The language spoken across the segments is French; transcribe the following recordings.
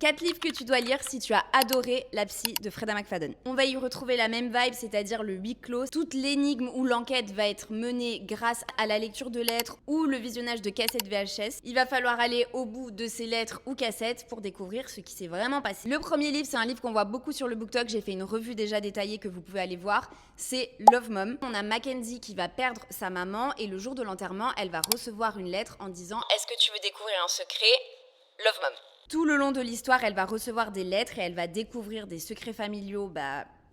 4 livres que tu dois lire si tu as adoré La Psy de Freida McFadden. On va y retrouver la même vibe, c'est-à-dire le huis clos. Toute l'énigme ou l'enquête va être menée grâce à la lecture de lettres ou le visionnage de cassettes VHS. Il va falloir aller au bout de ces lettres ou cassettes pour découvrir ce qui s'est vraiment passé. Le premier livre, c'est un livre qu'on voit beaucoup sur le BookTok. J'ai fait une revue déjà détaillée que vous pouvez aller voir. C'est Love Mom. On a Mackenzie qui va perdre sa maman et le jour de l'enterrement, elle va recevoir une lettre en disant « Est-ce que tu veux découvrir un secret ? Love Mom ». Tout le long de l'histoire, elle va recevoir des lettres et elle va découvrir des secrets familiaux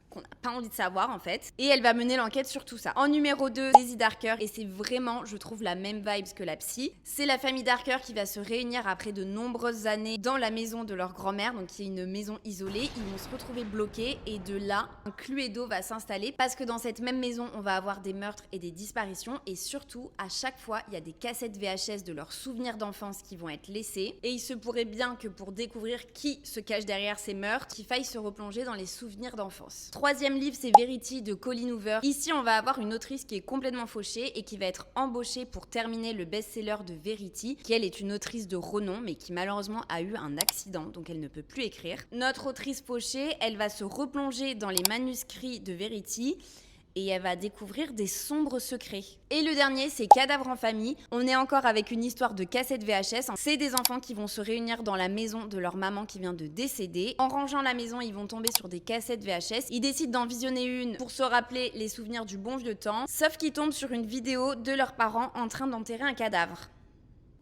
qu'on n'a pas envie de savoir en fait. Et elle va mener l'enquête sur tout ça. En numéro 2, Daisy Darker. Et c'est vraiment, je trouve, la même vibes que La Psy. C'est la famille Darker qui va se réunir après de nombreuses années dans la maison de leur grand-mère, donc qui est une maison isolée. Ils vont se retrouver bloqués et de là, un cluedo va s'installer parce que dans cette même maison, on va avoir des meurtres et des disparitions. Et surtout, à chaque fois, il y a des cassettes VHS de leurs souvenirs d'enfance qui vont être laissées. Et il se pourrait bien que pour découvrir qui se cache derrière ces meurtres, il faille se replonger dans les souvenirs d'enfance. Troisième livre, c'est Verity de Colleen Hoover. Ici, on va avoir une autrice qui est complètement fauchée et qui va être embauchée pour terminer le best-seller de Verity, qui elle est une autrice de renom, mais qui malheureusement a eu un accident, donc elle ne peut plus écrire. Notre autrice fauchée, elle va se replonger dans les manuscrits de Verity et elle va découvrir des sombres secrets. Et le dernier, c'est Cadavre en famille. On est encore avec une histoire de cassette VHS. C'est des enfants qui vont se réunir dans la maison de leur maman qui vient de décéder. En rangeant la maison, ils vont tomber sur des cassettes VHS. Ils décident d'en visionner une pour se rappeler les souvenirs du bon vieux temps. Sauf qu'ils tombent sur une vidéo de leurs parents en train d'enterrer un cadavre.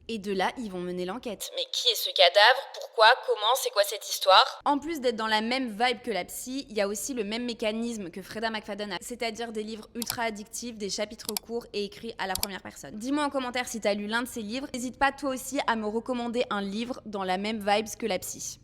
Et de là, ils vont mener l'enquête. Mais qui est ce cadavre? Pourquoi? Comment? C'est quoi cette histoire? En plus d'être dans la même vibe que La Psy, il y a aussi le même mécanisme que Freida McFadden a, c'est-à-dire des livres ultra addictifs, des chapitres courts et écrits à la première personne. Dis-moi en commentaire si t'as lu l'un de ces livres. N'hésite pas toi aussi à me recommander un livre dans la même vibes que La Psy.